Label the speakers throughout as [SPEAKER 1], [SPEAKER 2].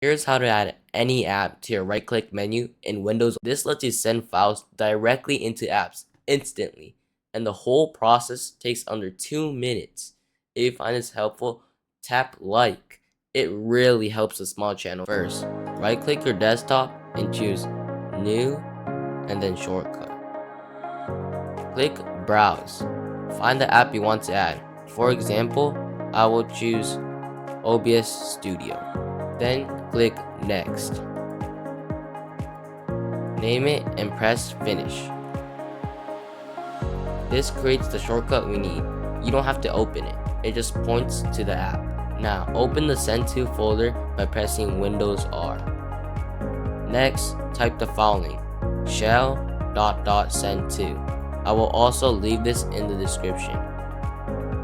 [SPEAKER 1] Here's how to add any app to your right-click menu in Windows. This lets you send files directly into apps instantly, and the whole process takes under 2 minutes. If you find this helpful, tap like. It really helps a small channel. First, right-click your desktop and choose New and then Shortcut. Click Browse. Find the app you want to add. For example, I will choose OBS Studio. Then click Next. Name it and press Finish. This creates the shortcut we need. You don't have to open it. It just points to the app. Now open the Send To folder by pressing Windows R. Next, type the following: shell.send to. I will also leave this in the description.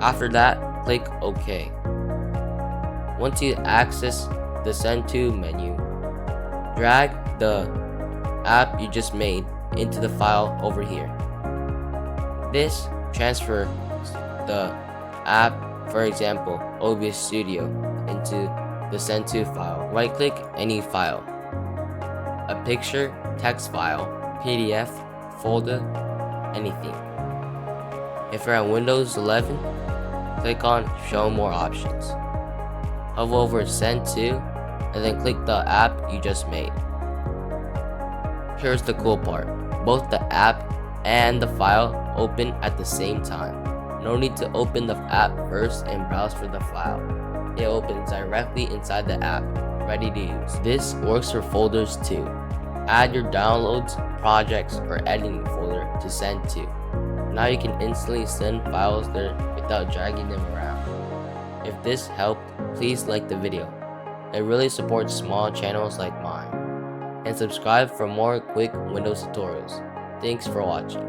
[SPEAKER 1] After that, click OK. Once you access the Send To menu, drag the app you just made into the file over here. This transfers the app, for example OBS Studio, into the Send To file. Right click any file, a picture, text file, PDF, folder, anything. If you're on Windows 11, click on Show More Options. Hover over Send To and then click the app you just made. Here's the cool part: both the app and the file open at the same time. No need to open the app first and browse for the file. It opens directly inside the app, ready to use. This works for folders too. Add your downloads, projects, or editing folder to Send To. Now you can instantly send files there without dragging them around. If this helped, please like the video. It really supports small channels like mine. And subscribe for more quick Windows tutorials. Thanks for watching.